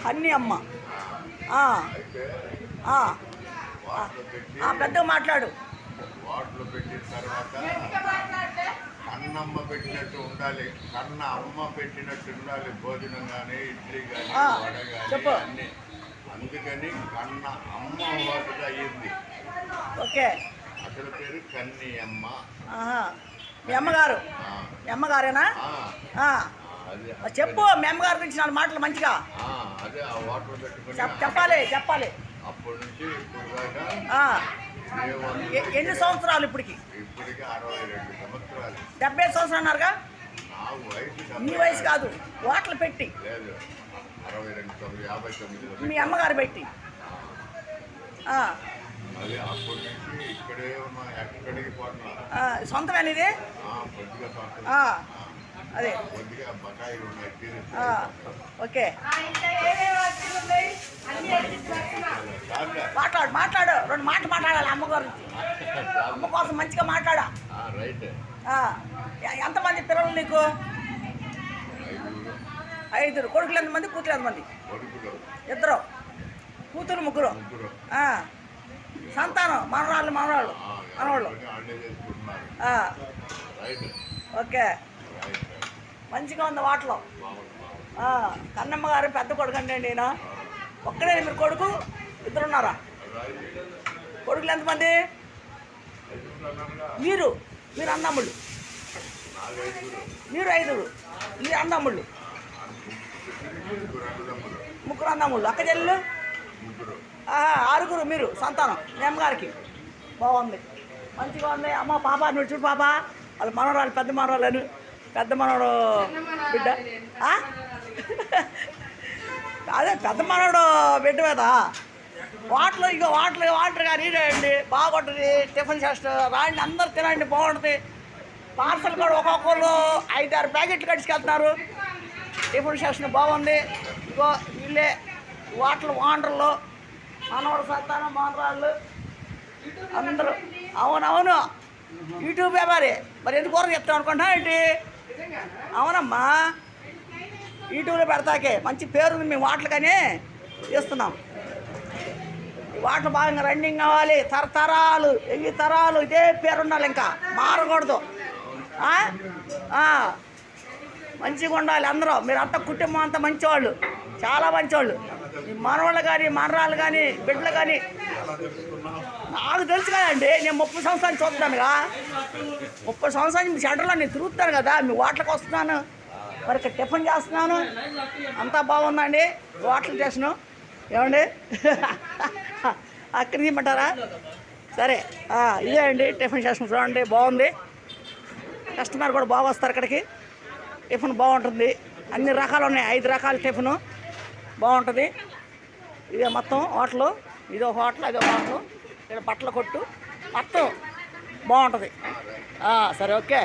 అన్ని అమ్మ పెద్దగా మాట్లాడు. వాటిలో పెట్టిన తర్వాత కన్నమ్మ పెట్టినట్టు ఉండాలి, కన్న అమ్మ పెట్టినట్టు ఉండాలి. భోజనం కానీ ఇడ్లీ కానీ వడ కానీ అన్నీ. అందుకని కన్న అమ్మ వాటిగా అయ్యింది. ఓకే, అసలు పేరు కన్ని అమ్మ. మీ అమ్మగారు అమ్మగారేనా? చెప్పు, మీ అమ్మగారి గురించి 4 మాటలు మంచిగా. అదే ఆ వాటర్ పెట్టుకుని చెప్పాలి. అప్పటి నుంచి ఇప్పుడు దాకా ఎన్ని సంవత్సరాలు? ఇప్పటికి 62 సంవత్సరాలు. 75 సంవత్సరాలు అన్నారుగా? మీ వయసు కాదు, వాటలు పెట్టి. లేదు, 62, 59. మీ అమ్మగారు పెట్టి. అదే అప్పటి నుంచి ఇక్కడే ఉన్నా, ఎక్కడికి పోతున్నా. సొంతమేనిది? కొద్దిగా సొంతం. అదే కొద్దిగా బకాయిలు ఉన్నాయి. ఓకే, మాట్లాడు 2 మాటలు మాట్లాడాలి అమ్మ గురించి. అమ్మ కోసం మంచిగా మాట్లాడా. ఎంతమంది పిల్లలు నీకు? 5. కొడుకులు ఎంతమంది, కూతురు ఎంతమంది? 2. కూతురు 3. సంతానం మనవాళ్ళు మనవాళ్ళు. ఓకే, మంచిగా ఉంది వాటిలో. కన్నమ్మ గారు పెద్ద కొడుకు అండి. నేను ఒక్కడే, మీరు కొడుకు 2 ఉన్నారా? కొడుకులు ఎంతమంది? మీరు అన్నమ్ముళ్ళు. మీరు 5. మీరు అన్నమ్ముళ్ళు. 3 అన్నమ్ముళ్ళు. అక్క చెల్లెలు 6. మీరు సంతానం మీ అమ్మగారికి. బాగుంది, మంచిగా ఉంది. అమ్మ పాప నువ్వు చూడు పాప, వాళ్ళ మనవరాలు, పెద్ద మనవరాలు, పెద్ద మనవడు బిడ్డ. అదే పెద్ద మనవడు బిడ్డ మీద వాటర్. ఇక వాటర్ కానీ రండి, బాగుంటుంది. టిఫిన్ చేస్తారు, రాండి, అందరు తినండి, బాగుంటుంది. పార్సల్ కూడా ఒక్కొక్కరు 5-6 ప్యాకెట్లు కట్టుకెళ్తున్నారు. టిఫిన్ చేసిన బాగుంది. ఇగో వీళ్ళే వాటర్ వాండర్లు, మనవడు సంతానం, మనవరాళ్ళు అందరూ. అవునవును, యూట్యూబే మరి ఎందుకు కూర చెప్తాం అనుకుంటా ఏంటి? అవునమ్మా, యూట్యూబ్లో పెడతాకే మంచి పేరుంది మీ వాటలు, కానీ చేస్తున్నాం. ఈ వాటర్ బాగా రన్నింగ్ అవ్వాలి. తరతరాలు, 1000 తరాలు ఇదే పేరు ఉండాలి, ఇంకా మారకూడదు. మంచిగా ఉండాలి అందరూ. మీరు అంతా కుటుంబం అంతా మంచివాళ్ళు, చాలా మంచివాళ్ళు. ఈ మనవాళ్ళు కానీ, మనరాళ్ళు కానీ, బిడ్డలు కానీ నాకు తెలుసు కదండి. నేను 30 సంవత్సరాలు చూస్తున్నానుగా. 30 సంవత్సరాలు మీ సెంటర్లో నేను తిరుగుతాను కదా, మీ వాటర్కి వస్తున్నాను, మరి ఇక్కడ టిఫిన్ చేస్తున్నాను. అంతా బాగుందండి వాటర్ స్టేషను. ఏమండి అక్కడికి ఇమ్మంటారా? సరే, ఇదే అండి టిఫిన్ స్టేషన్. చూడండి బాగుంది. కస్టమర్ కూడా బాగా వస్తారు ఇక్కడికి. టిఫిన్ బాగుంటుంది, అన్ని రకాలు ఉన్నాయి. 5 రకాల టిఫిన్ బాగుంటుంది. ఇదే మొత్తం హోటలు. ఇదో హోటల్, అదో హోటలు, ఇక్కడ బట్టల కొట్టు, మొత్తం బాగుంటుంది. సరే, ఓకే.